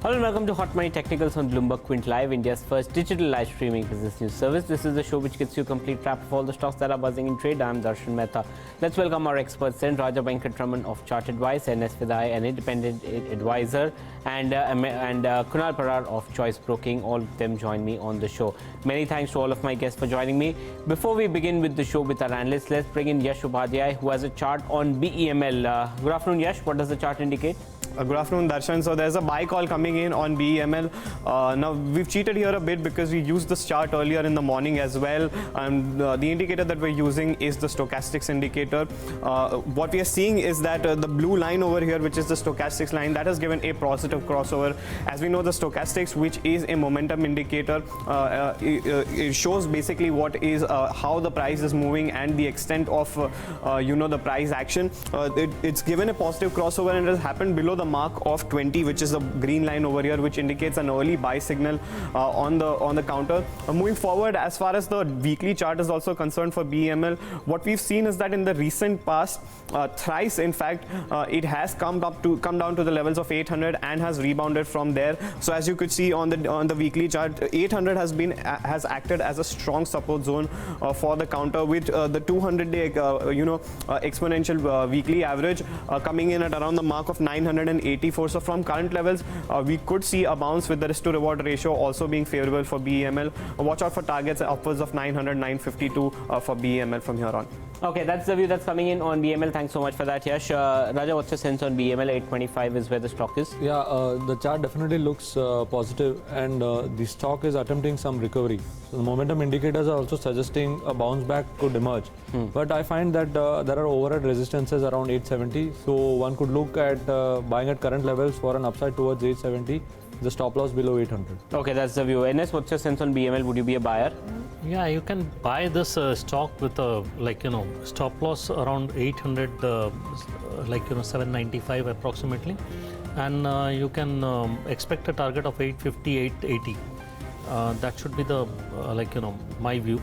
Hello and welcome to Hot Money Technicals on Bloomberg Quint Live, India's first digital live streaming business news service. This is the show which gets you a complete wrap of all the stocks that are buzzing in trade. I'm Darshan Mehta. Let's welcome our experts then, Raja Venkatraman of Chart Advice, NS Vidai, an independent advisor, and Kunal Parar of Choice Broking. All of them join me on the show. Many thanks to all of my guests for joining me. Before we begin with the show with our analysts, let's bring in Yash Upadhyay, who has a chart on BEML. Good afternoon, Yash. What does the chart indicate? Good afternoon, Darshan. So there's a buy call coming in on BEML. Now we've cheated here a bit because we used this chart earlier in the morning as well. And the indicator that we're using is the stochastics indicator. What we are seeing is that the blue line over here, which is the stochastics line, that has given a positive crossover. As we know, the stochastics, which is a momentum indicator, it shows basically what is how the price is moving and the extent of the price action. It's given a positive crossover and it has happened below the mark of 20, which is the green line over here, which indicates an early buy signal on the counter. Moving forward, as far as the weekly chart is also concerned for BEML, what we've seen is that in the recent past, thrice in fact, it has come down to the levels of 800 and has rebounded from there. So as you could see on the weekly chart, 800 has acted as a strong support zone for the counter, with the 200-day exponential weekly average coming in at around the mark of 984. So from current levels, we could see a bounce, with the risk to reward ratio also being favorable for BEML. Watch out for targets upwards of 900, 952 for BEML from here on. Okay, that's the view that's coming in on BEML. Thanks so much for that, Yash. Raja, what's your sense on BEML? 825 is where the stock is. Yeah, the chart definitely looks positive, and the stock is attempting some recovery. So the momentum indicators are also suggesting a bounce back could emerge. But I find that there are overhead resistances around 870. So one could look at buying at current levels for an upside towards 870. The stop loss below 800. Okay, that's the view. NS, what's your sense on BEML? Would you be a buyer? Yeah, you can buy this stock with a stop loss around 800, 795 approximately, and you can expect a target of 850, 880. That should be the my view.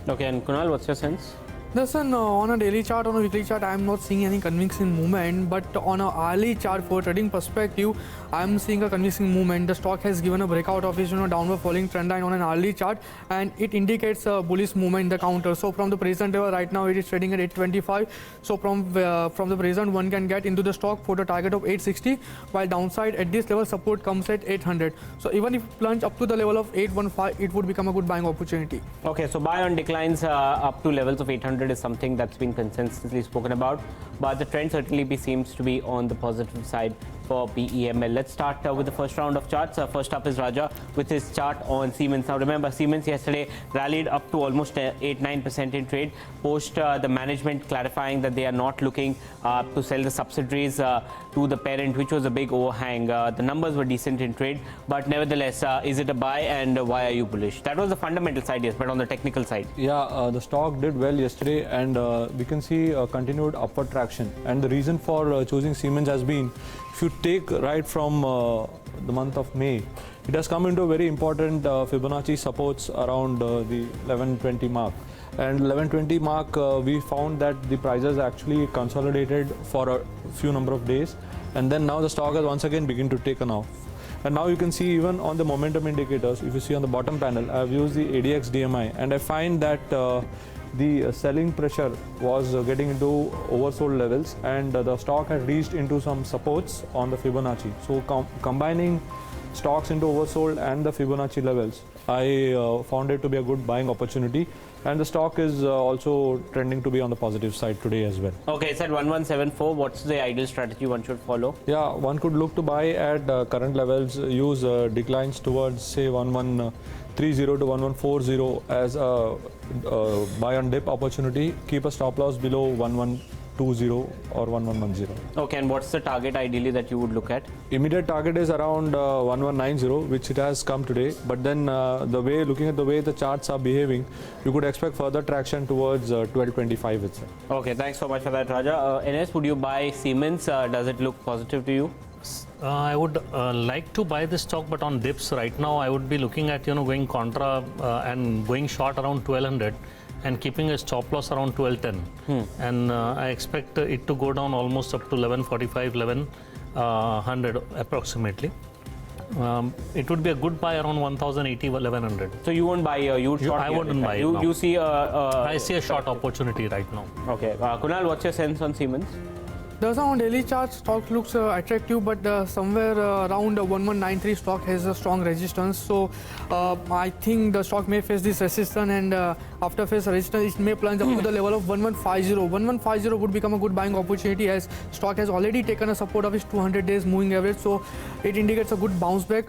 Okay, and Kunal, what's your sense? Listen, on a daily chart, on a weekly chart, I am not seeing any convincing movement, but on a hourly chart for trading perspective, I am seeing a convincing movement. The stock has given a breakout of its downward falling trend line on an hourly chart, and it indicates a bullish movement in the counter. So from the present level right now, it is trading at 825. So from the present, one can get into the stock for the target of 860, while downside at this level support comes at 800. So even if plunge up to the level of 815, it would become a good buying opportunity. Okay, so buy on declines up to levels of 800 is something that's been consistently spoken about, but the trend certainly seems to be on the positive side for BEML. Let's start with the first round of charts. First up is Raja with his chart on Siemens. Now remember, Siemens yesterday rallied up to almost 8-9% in trade, post the management clarifying that they are not looking to sell the subsidiaries to the parent, which was a big overhang. The numbers were decent in trade, but nevertheless, is it a buy, and why are you bullish? That was the fundamental side, yes, but on the technical side. Yeah, the stock did well yesterday, and we can see continued upward traction. And the reason for choosing Siemens has been, if you take right from the month of May, it has come into a very important Fibonacci supports around the 1120 mark. And 1120 mark, we found that the prices actually consolidated for a few number of days, and then now the stock has once again begun to take off. And now you can see even on the momentum indicators, if you see on the bottom panel, I have used the ADX DMI, and I find that the selling pressure was getting into oversold levels, and the stock had reached into some supports on the Fibonacci. So combining stocks into oversold and the Fibonacci levels, I found it to be a good buying opportunity, and the stock is also trending to be on the positive side today as well. Okay, it's at 1174. What's the ideal strategy one should follow? Yeah, one could look to buy at current levels, use declines towards say 1130 to 1140 as a buy on dip opportunity. Keep a stop loss below 1120 or 1110. Okay, and what's the target ideally that you would look at? Immediate target is around 1190, which it has come today. But then looking at the way the charts are behaving, you could expect further traction towards 1225 itself. Okay, thanks so much for that, Raja. NS, would you buy Siemens? Does it look positive to you? I would like to buy this stock, but on dips right now, I would be looking at going contra and going short around 1200 and keeping a stop loss around 1210. And I expect it to go down almost up to 1145, 1100 approximately. it would be a good buy around 1080, 1100. So you won't buy, you would short? I here, wouldn't buy it You, now. you see I see a short opportunity right now. Okay. Kunal, what's your sense on Siemens? There's on daily chart, stock looks attractive, but somewhere around 1193 stock has a strong resistance. So I think the stock may face this resistance, and after face resistance, it may plunge up to the level of 1150. 1150 would become a good buying opportunity, as stock has already taken a support of its 200 days moving average. So it indicates a good bounce back,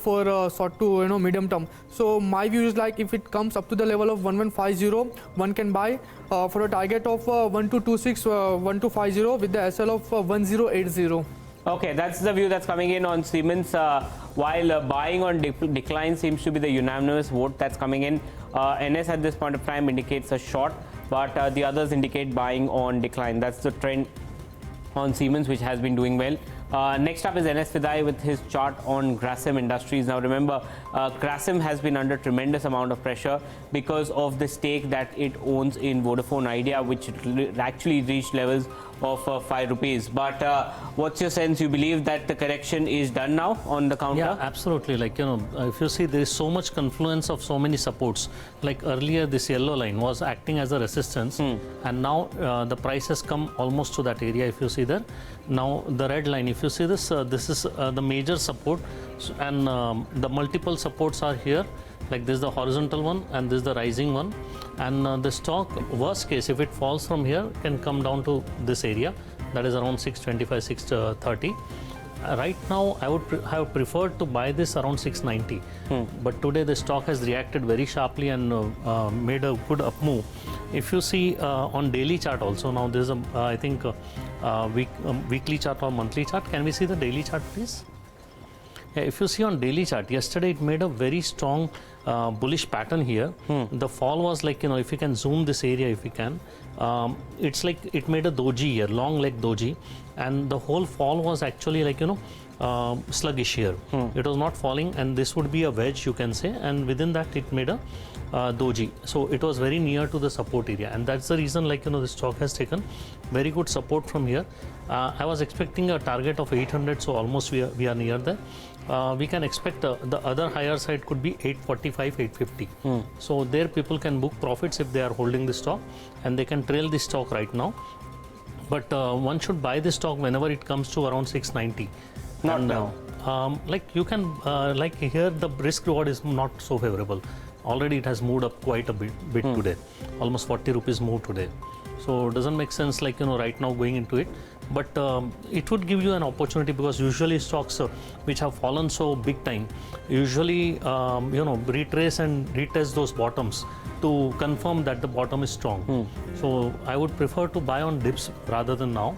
for short to medium term. So my view is like if it comes up to the level of 1150, one can buy for a target of 1226, 1250 with the SL of 1080. Okay, that's the view that's coming in on Siemens. While buying on decline seems to be the unanimous vote that's coming in. NS at this point of time indicates a short, but the others indicate buying on decline. That's the trend on Siemens, which has been doing well. Next up is NS Vidai with his chart on Grasim Industries. Now remember, Grasim has been under tremendous amount of pressure because of the stake that it owns in Vodafone Idea, which actually reached levels of 5 rupees. But what's your sense? You believe that the correction is done now on the counter? Yeah, absolutely. Like, if you see, there is so much confluence of so many supports. Like earlier, this yellow line was acting as a resistance, and now the price has come almost to that area. If you see there, now the red line, if you see this, this is the major support, and the multiple supports are here. Like this is the horizontal one, and this is the rising one, and the stock, worst case, if it falls from here, can come down to this area, that is around 625, 630. Right now, I would have preferred to buy this around 690, but today the stock has reacted very sharply and made a good up move. If you see on daily chart also, now there is a I think weekly chart or monthly chart. Can we see the daily chart, please? Yeah, if you see on daily chart, yesterday it made a very strong bullish pattern here. The fall was like, if you can zoom this area, if you can, it's like it made a doji here, long leg doji, and the whole fall was actually like, sluggish here. It was not falling, and this would be a wedge, you can say, and within that it made a doji. So it was very near to the support area, and that's the reason, like, the stock has taken very good support from here. I was expecting a target of 800, so almost we are near there. We can expect the other higher side could be 845, 850. So there people can book profits if they are holding the stock, and they can trail the stock right now. But one should buy the stock whenever it comes to around 690. Not now. Like you can, like here the risk reward is not so favorable. Already it has moved up quite a bit today, almost 40 rupees move today. So it doesn't make sense, like, right now going into it. But it would give you an opportunity, because usually stocks which have fallen so big time usually retrace and retest those bottoms to confirm that the bottom is strong. So I would prefer to buy on dips rather than now.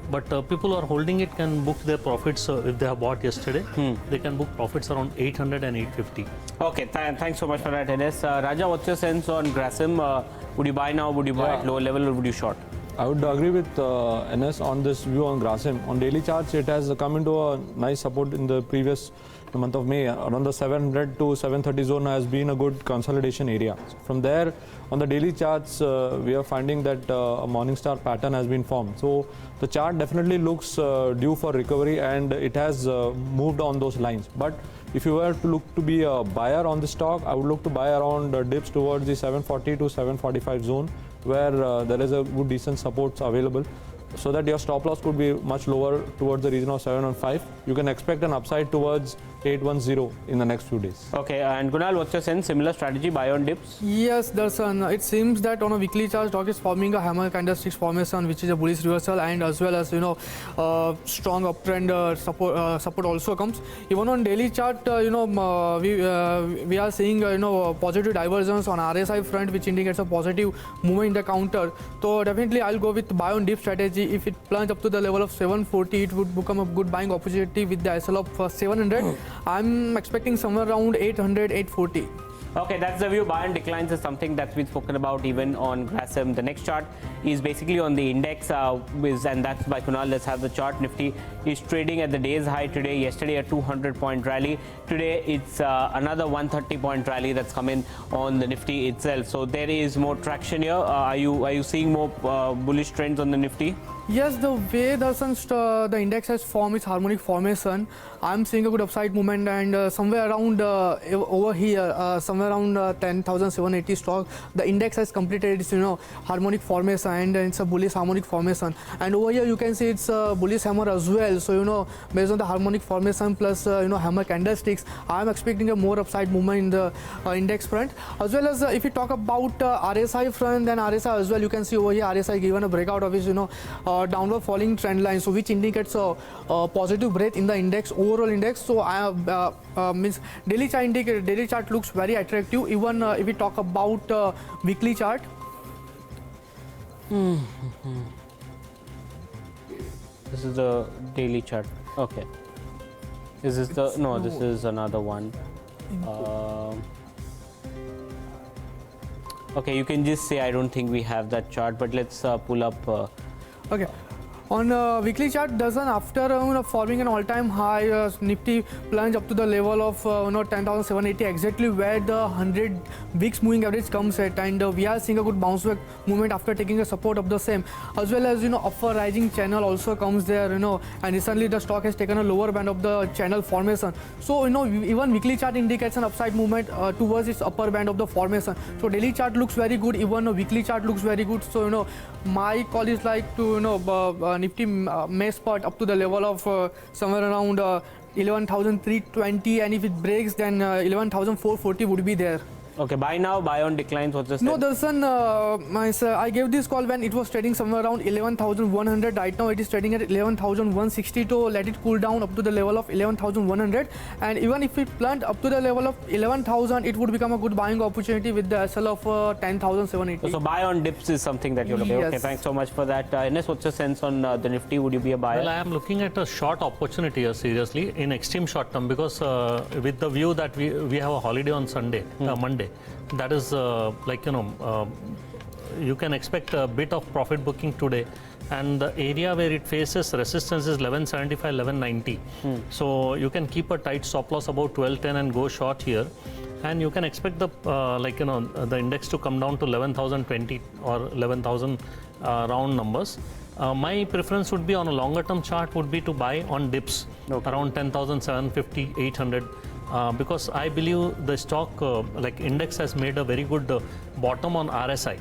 But people who are holding it can book their profits. If they have bought yesterday, they can book profits around 800 and 850. Okay, thanks so much for that, NS. Raja, what's your sense on Grasim? Would you buy now? Would you buy at lower level, or would you short? I would agree with NS on this view on Grasim. On daily charts, it has come into a nice support in the previous month of May. Around the 700 to 730 zone has been a good consolidation area. From there, on the daily charts, we are finding that a Morningstar pattern has been formed. So the chart definitely looks due for recovery, and it has moved on those lines. But if you were to look to be a buyer on the stock, I would look to buy around dips towards the 740 to 745 zone, where there is a good decent supports available, so that your stop loss could be much lower towards the region of 715. You can expect an upside towards 810 in the next few days. Okay, and Kunal, what's your sense? Similar strategy, buy on dips? Yes, Darshan. It seems that on a weekly chart, stock is forming a hammer candlestick formation, which is a bullish reversal, and as well as strong uptrend support also comes. Even on daily chart, we are seeing positive divergence on RSI front, which indicates a positive movement in the counter. So definitely, I'll go with buy on dip strategy. If it plunges up to the level of 740, it would become a good buying opportunity with the SL of 700. I'm expecting somewhere around 800, 840. Okay, that's the view. Buy and declines is something that's been spoken about even on Grasim. The next chart is basically on the index, and that's by Kunal. Let's have the chart. Nifty is trading at the day's high today. Yesterday, a 200-point rally. Today, it's another 130-point rally that's come in on the Nifty itself. So there is more traction here. Are you seeing more bullish trends on the Nifty? Yes, the way the index has formed its harmonic formation, I'm seeing a good upside movement, and somewhere around over here, somewhere around 10,780 stock, the index has completed its harmonic formation, and it's a bullish harmonic formation. And over here you can see it's a bullish hammer as well. So based on the harmonic formation plus hammer candlesticks, I'm expecting a more upside movement in the index front. As well as if you talk about RSI front, then RSI as well, you can see over here RSI given a breakout of its downward falling trend line, so which indicates a positive breath in the index, overall index. So means daily chart looks very attractive. Even if we talk about weekly chart. This is the daily chart. Okay. Is this the no? This is another one. Okay, you can just say I don't think we have that chart, but let's pull up. Okay. On weekly chart, after forming an all-time high, Nifty plunge up to the level of 10,780, exactly where the 100 weeks moving average comes at, and we are seeing a good bounce back movement after taking a support of the same, as well as upper rising channel also comes there, and recently the stock has taken a lower band of the channel formation. So even weekly chart indicates an upside movement towards its upper band of the formation. So daily chart looks very good, even weekly chart looks very good. So my call is like to Nifty may spot up to the level of somewhere around 11,320, and if it breaks, then 11,440 would be there. Okay, buy now, buy on declines. What's this? No, Darshan, I gave this call when it was trading somewhere around 11,100. Right now it is trading at 11,160. To let it cool down up to the level of 11,100, and even if it plunged up to the level of 11,000, it would become a good buying opportunity with the SL of 10,780. So buy on dips is something that you're looking at. Yes. Okay, thanks so much for that. Ines, what's your sense on the Nifty? Would you be a buyer? Well, I am looking at a short opportunity here, seriously, in extreme short term, because with the view that we have a holiday on Monday, that is you can expect a bit of profit booking today, and the area where it faces resistance is 1175, 1190. So you can keep a tight stop loss about 1210 and go short here, and you can expect the the index to come down to 11,020 or 11,000 round numbers. My preference would be on a longer term chart would be to buy on dips around 10,750, 800. Because I believe the stock index has made a very good bottom on RSI,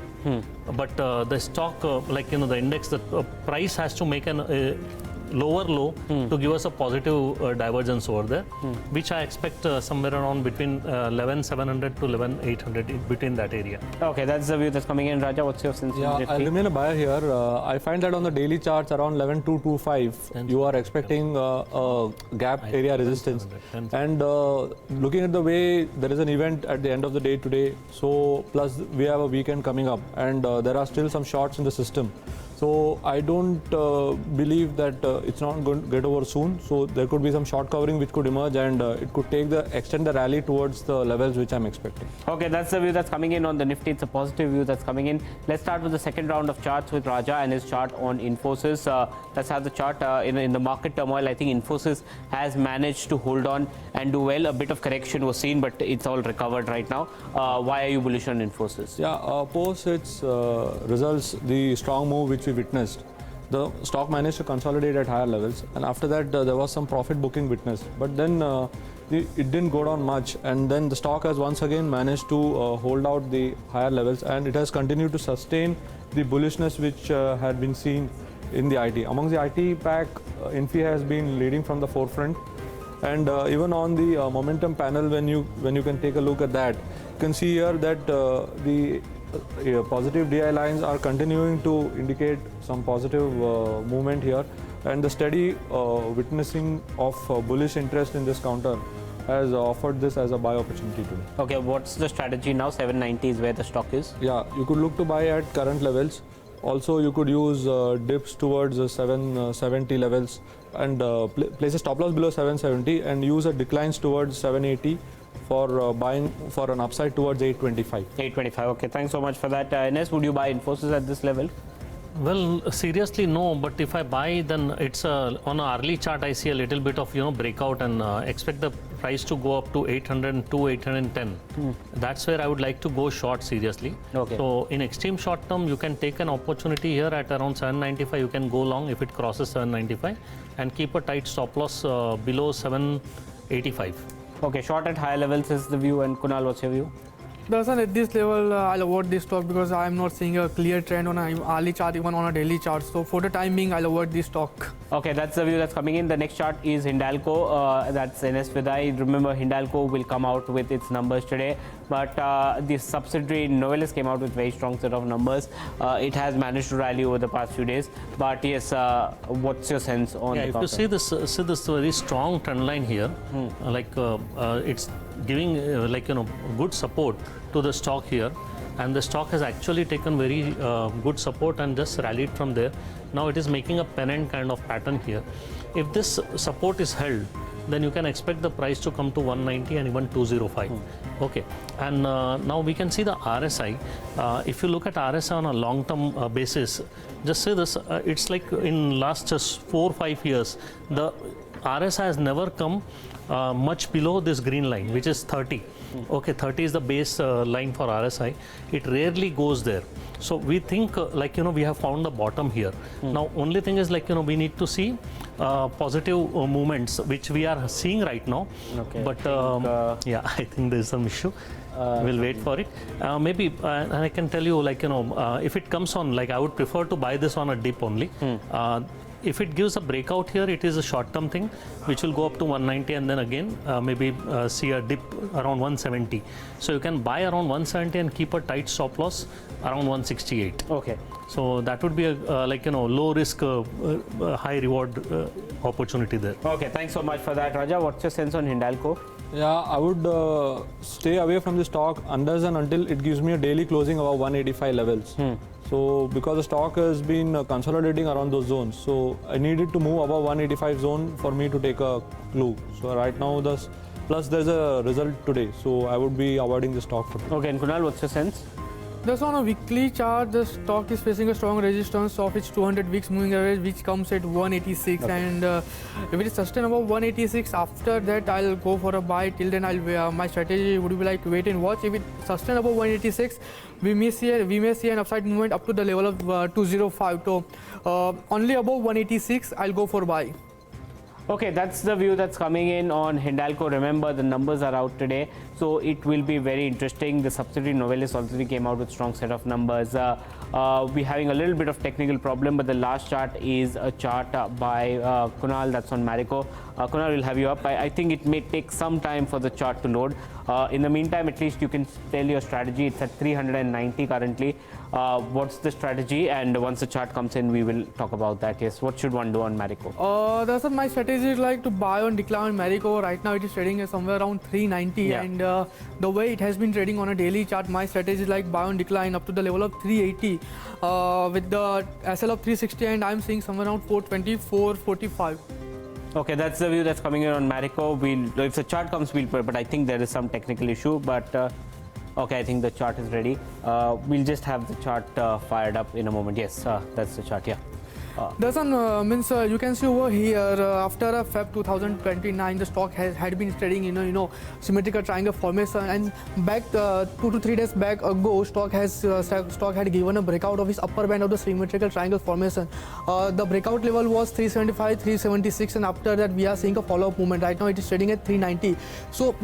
but the stock the index, the price has to make an lower low to give us a positive divergence over there, which I expect somewhere around between 11,700 to 11,800, between that area. Okay, that's the view that's coming in. Raja, what's your sense? Yeah, I'll remain a buyer here. I find that on the daily charts around 11,225, you are expecting a gap area resistance. And looking at the way there is an event at the end of the day today, so plus we have a weekend coming up, and there are still some shorts in the system. So I don't believe that it's not going to get over soon. So there could be some short covering which could emerge, and it could extend the rally towards the levels which I'm expecting. Okay, that's the view that's coming in on the Nifty. It's a positive view that's coming in. Let's start with the second round of charts with Raja and his chart on Infosys. Let's have the chart in the market turmoil. I think Infosys has managed to hold on and do well. A bit of correction was seen, but it's all recovered right now. Why are you bullish on Infosys? Yeah, post its results, the strong move which we witnessed, the stock managed to consolidate at higher levels, and after that there was some profit booking witnessed, but then it didn't go down much, and then the stock has once again managed to hold out the higher levels, and it has continued to sustain the bullishness which had been seen in the IT. Among the IT pack, Infi has been leading from the forefront, and even on the momentum panel, when you can take a look at that, you can see here that the positive DI lines are continuing to indicate some positive movement here, and the steady witnessing of bullish interest in this counter has offered this as a buy opportunity today. Okay, what's the strategy now? 790 is where the stock is. Yeah, you could look to buy at current levels. Also, you could use dips towards 770 levels, and place a stop loss below 770 and use a declines towards 780 for buying for an upside towards 825. 825. Okay, thanks so much for that. Ines, would you buy Infosys at this level? Well, seriously, no. But if I buy, then it's on an early chart. I see a little bit of breakout, and expect the price to go up to 802, 810. That's where I would like to go short seriously. Okay. So in extreme short term, you can take an opportunity here at around 795. You can go long if it crosses 795 and keep a tight stop loss below 785. Okay, short at higher levels is the view. And Kunal, what's your view? Darshan, at this level, I'll avoid this stock because I'm not seeing a clear trend on a hourly chart, even on a daily chart. So for the time being, I'll avoid this stock. Okay, that's the view that's coming in. The next chart is Hindalco. That's NS Vidai. Remember, Hindalco will come out with its numbers today. But the subsidiary Novelis came out with very strong set of numbers. It has managed to rally over the past few days. But yes, what's your sense on the If you see this very strong trend line here, it's giving good support to the stock here, and the stock has actually taken very good support and just rallied from there. Now it is making a pennant kind of pattern here. If this support is held, then you can expect the price to come to 190 and even 205. Okay, and now we can see the RSI. If you look at RSI on a long-term basis, just say this, it's like in last just 4 or 5 years, the RSI has never come much below this green line, which is 30. Okay, 30 is the base line for RSI. It rarely goes there. So we think we have found the bottom here. Now only thing is we need to see positive movements, which we are seeing right now. Okay, but I think there's some issue. We'll wait for it. Maybe, and I can tell you, if it comes on, I would prefer to buy this on a dip only. If it gives a breakout here, it is a short-term thing, which will go up to 190 and then again maybe see a dip around 170. So you can buy around 170 and keep a tight stop loss around 168. Okay. So that would be a low risk, high reward opportunity there. Okay, thanks so much for that, Raja. What's your sense on Hindalco? Yeah, I would stay away from the stock unless and until it gives me a daily closing above 185 levels. So because the stock has been consolidating around those zones, so I needed to move above 185 zone for me to take a clue. So right now plus there's a result today, so I would be avoiding the stock for today. Okay, and Kunal, what's your sense? Just on a weekly chart, the stock is facing a strong resistance of its 200 weeks moving average, which comes at 186. Okay. And if it is sustained above 186, after that I'll go for a buy. Till then, my strategy would be like wait and watch. If it sustained above 186, we may see an upside movement up to the level of 205. So only above 186, I'll go for buy. Okay, that's the view that's coming in on Hindalco. Remember, the numbers are out today, so it will be very interesting. The subsidiary Novelis already came out with strong set of numbers. We're having a little bit of technical problem, but the last chart is a chart by Kunal, that's on Marico. Kunal, will have you up. I think it may take some time for the chart to load. In the meantime, at least you can tell your strategy. It's at 390 currently. What's the strategy? And once the chart comes in, we will talk about that. Yes, what should one do on Marico? That's my strategy is like to buy on decline on Marico. Right now it is trading somewhere around 390, and the way it has been trading on a daily chart, my strategy is like buy on decline up to the level of 380 with the SL of 360, and I'm seeing somewhere around 420, 445. Okay, that's the view that's coming in on Marico. If the chart comes, we'll put it, but I think there is some technical issue. But okay, I think the chart is ready. We'll just have the chart fired up in a moment. Yes, that's the chart. Yeah. Means you can see over here after Feb 2029 the stock had been trading in symmetrical triangle formation, and back 2 to 3 days back ago stock had given a breakout of its upper band of the symmetrical triangle formation. The breakout level was 375, 376, and after that we are seeing a follow-up movement. Right now it is trading at 390. So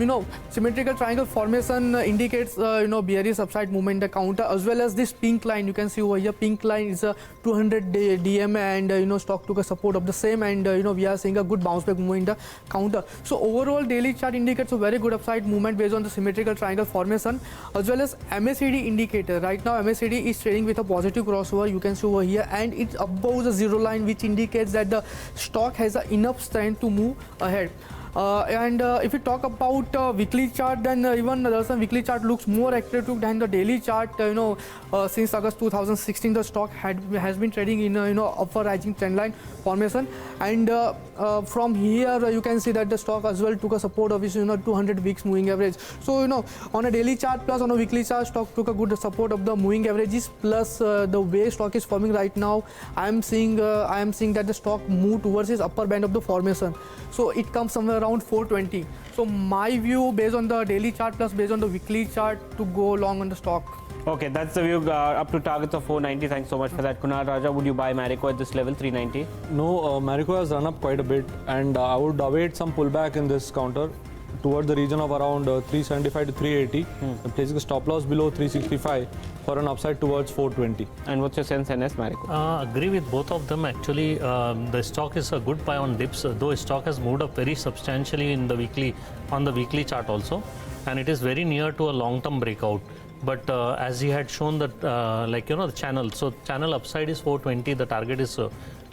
symmetrical triangle formation indicates bearish upside movement in the counter, as well as this pink line. You can see over here pink line is a 200-day DM, and stock took a support of the same, and we are seeing a good bounce back movement in the counter. So overall daily chart indicates a very good upside movement based on the symmetrical triangle formation, as well as MACD indicator. Right now MACD is trading with a positive crossover, you can see over here, and it's above the zero line, which indicates that the stock has enough strength to move ahead. And if we talk about weekly chart, then even the weekly chart looks more attractive than the daily chart. Since August 2016, the stock has been trading in upper rising trend line formation, and from here you can see that the stock as well took a support of its 200 weeks moving average. So on a daily chart plus on a weekly chart, stock took a good support of the moving averages, plus the way stock is forming right now, I am seeing that the stock move towards its upper band of the formation. So it comes somewhere around around 420. So my view, based on the daily chart plus based on the weekly chart, to go long on the stock. Okay, that's the view up to targets of 490. Thanks so much for that. Kunal Raja, would you buy Marico at this level, 390? No, Marico has run up quite a bit, and I would await some pullback in this counter towards the region of around 375 to 380, placing a stop loss below 365 for an upside towards 420. And what's your sense, NS, Marico? Agree with both of them. Actually, the stock is a good buy on dips, though stock has moved up very substantially in the weekly chart also, and it is very near to a long-term breakout. But as he had shown that, the channel, so channel upside is 420, the target is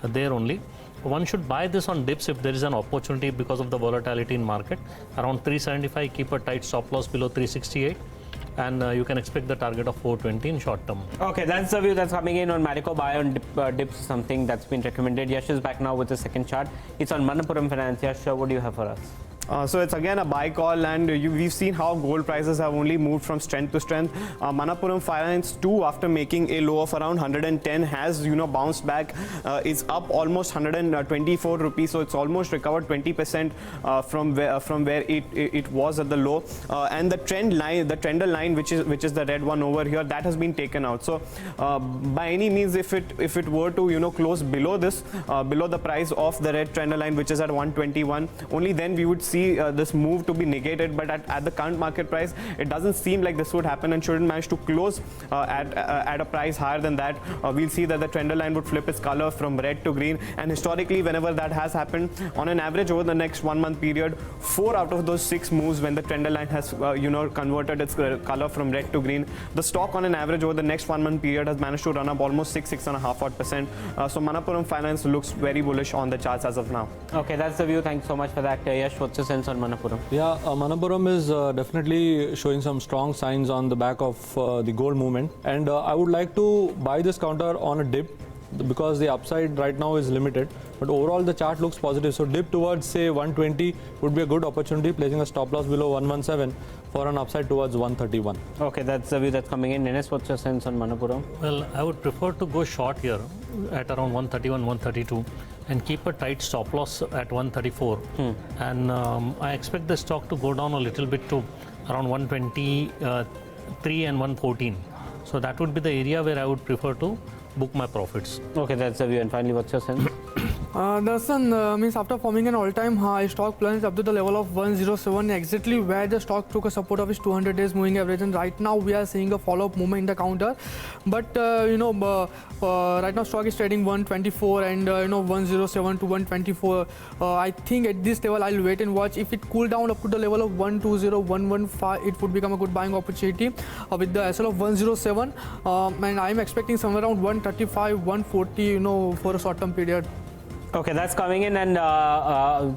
there only. One should buy this on dips if there is an opportunity because of the volatility in market. Around 375, keep a tight stop loss below 368. And you can expect the target of 420 in short term. Okay, that's the view that's coming in on Marico. Buy on dips, something that's been recommended. Yash is back now with the second chart. It's on Manappuram Finance. Yash, what do you have for us? So it's again a buy call, and we've seen how gold prices have only moved from strength to strength. Manappuram Finance too, after making a low of around 110, has bounced back. Is up almost 124 rupees, so it's almost recovered 20% from where it was at the low. And the trend line, the trender line, which is the red one over here, that has been taken out. So by any means, if it were to close below this, below the price of the red trender line, which is at 121, only then we would see this move to be negated. But at the current market price, it doesn't seem like this would happen, and shouldn't manage to close at a price higher than that, we'll see that the trender line would flip its color from red to green. And historically, whenever that has happened, on an average over the next 1 month period, 4 out of those 6 moves when the trender line has converted its color from red to green, the stock on an average over the next 1 month period has managed to run up almost 6.5%. So Manappuram Finance looks very bullish on the charts as of now. Okay, that's the view. Thanks so much for that. Yash, what's your sense on Manappuram? Yeah, Manappuram is definitely showing some strong signs on the back of the gold movement, and I would like to buy this counter on a dip because the upside right now is limited, but overall the chart looks positive. So dip towards say 120 would be a good opportunity, placing a stop loss below 117 for an upside towards 131. Okay, that's the view that's coming in. Ines, what's your sense on Manappuram? Well, I would prefer to go short here at around 131, 132 and keep a tight stop loss at 134. And I expect the stock to go down a little bit to around 123 and 114. So that would be the area where I would prefer to book my profits. Okay, that's the view. And finally, what's your sense? Darshan, means after forming an all-time high, stock plunged up to the level of 107, exactly where the stock took a support of its 200 days moving average, and right now we are seeing a follow-up movement in the counter. But right now stock is trading 124 and 107 to 124. I think at this level I'll wait and watch. If it cool down up to the level of 120, 115, it would become a good buying opportunity with the SL of 107, and I'm expecting somewhere around 135, 140, for a short-term period. Okay, that's coming in, and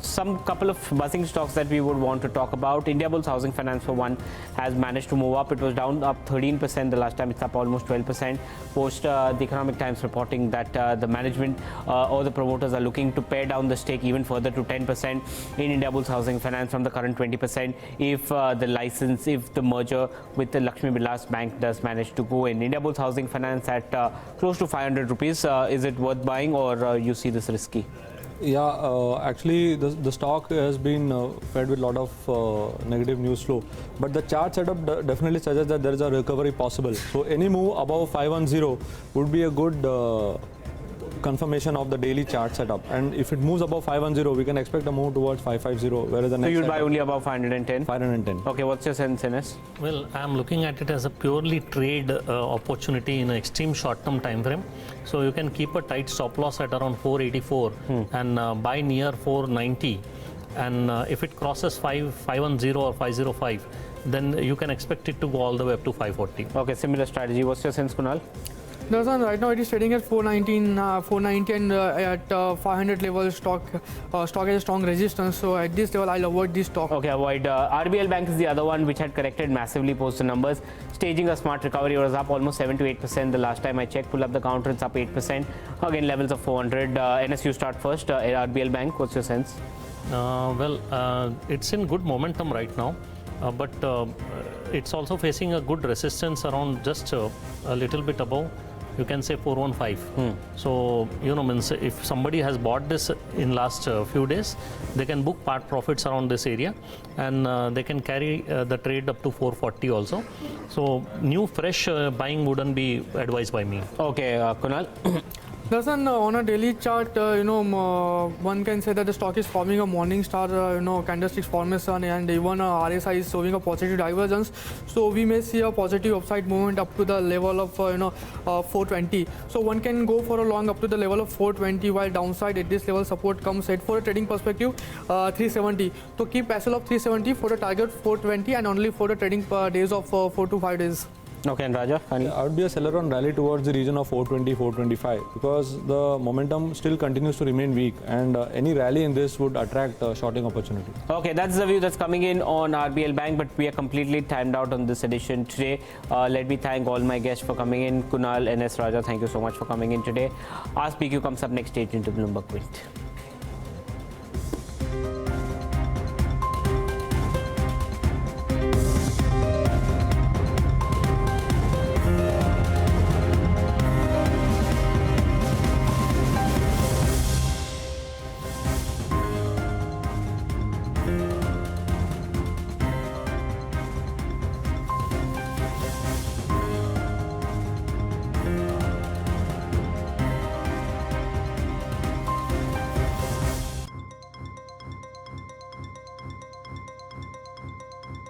some couple of buzzing stocks that we would want to talk about. Indiabulls Housing Finance, for one, has managed to move up. It was down up 13% the last time. It's up almost 12%. Post the Economic Times reporting that the management or the promoters are looking to pare down the stake even further to 10% in Indiabulls Housing Finance from the current 20% if the merger with the Lakshmi Vilas Bank does manage to go in. Indiabulls Housing Finance at close to 500 rupees. Is it worth buying, or you see this risky? Yeah, actually the stock has been fed with a lot of negative news flow, but the chart setup definitely suggests that there is a recovery possible. So any move above 510 would be a good confirmation of the daily chart setup, and if it moves above 510, we can expect a move towards 550, whereas the next. So you'd buy only above 510? 510. Okay, what's your sense, Ines? Well, I'm looking at it as a purely trade opportunity in an extreme short-term time frame. So you can keep a tight stop loss at around 484 and buy near 490. And if it crosses 510 or 505, then you can expect it to go all the way up to 540. Okay, similar strategy. What's your sense, Kunal? Darshan, right now it is trading at 490 and at 500 level stock has a strong resistance. So at this level, I'll avoid this stock. Okay, avoid. RBL Bank is the other one which had corrected massively post the numbers, staging a smart recovery. It was up almost 7 to 8% the last time I checked. Pull up the counter, it's up 8%. Again, levels of 400. NSU start first. RBL Bank, what's your sense? It's in good momentum right now, but it's also facing a good resistance around just a little bit above you can say 415. So, means if somebody has bought this in last few days, they can book part profits around this area, and they can carry the trade up to 440 also. So, new fresh buying wouldn't be advised by me. Okay, Kunal. Thus, on a daily chart, one can say that the stock is forming a morning star, candlesticks formation, and even RSI is showing a positive divergence. So we may see a positive upside movement up to the level of 420. So one can go for a long up to the level of 420, while downside at this level support comes at, for a trading perspective, 370. So keep SL of 370 for the target 420, and only for the trading days of 4 to 5 days. Okay, and Raja, finally. I would be a seller on rally towards the region of 420, 425 because the momentum still continues to remain weak, and any rally in this would attract shorting opportunity. Okay, that's the view that's coming in on RBL Bank, but we are completely timed out on this edition today. Let me thank all my guests for coming in. Kunal, NS, Raja, thank you so much for coming in today. Ask PQ comes up next, stay tuned to Bloomberg Quint.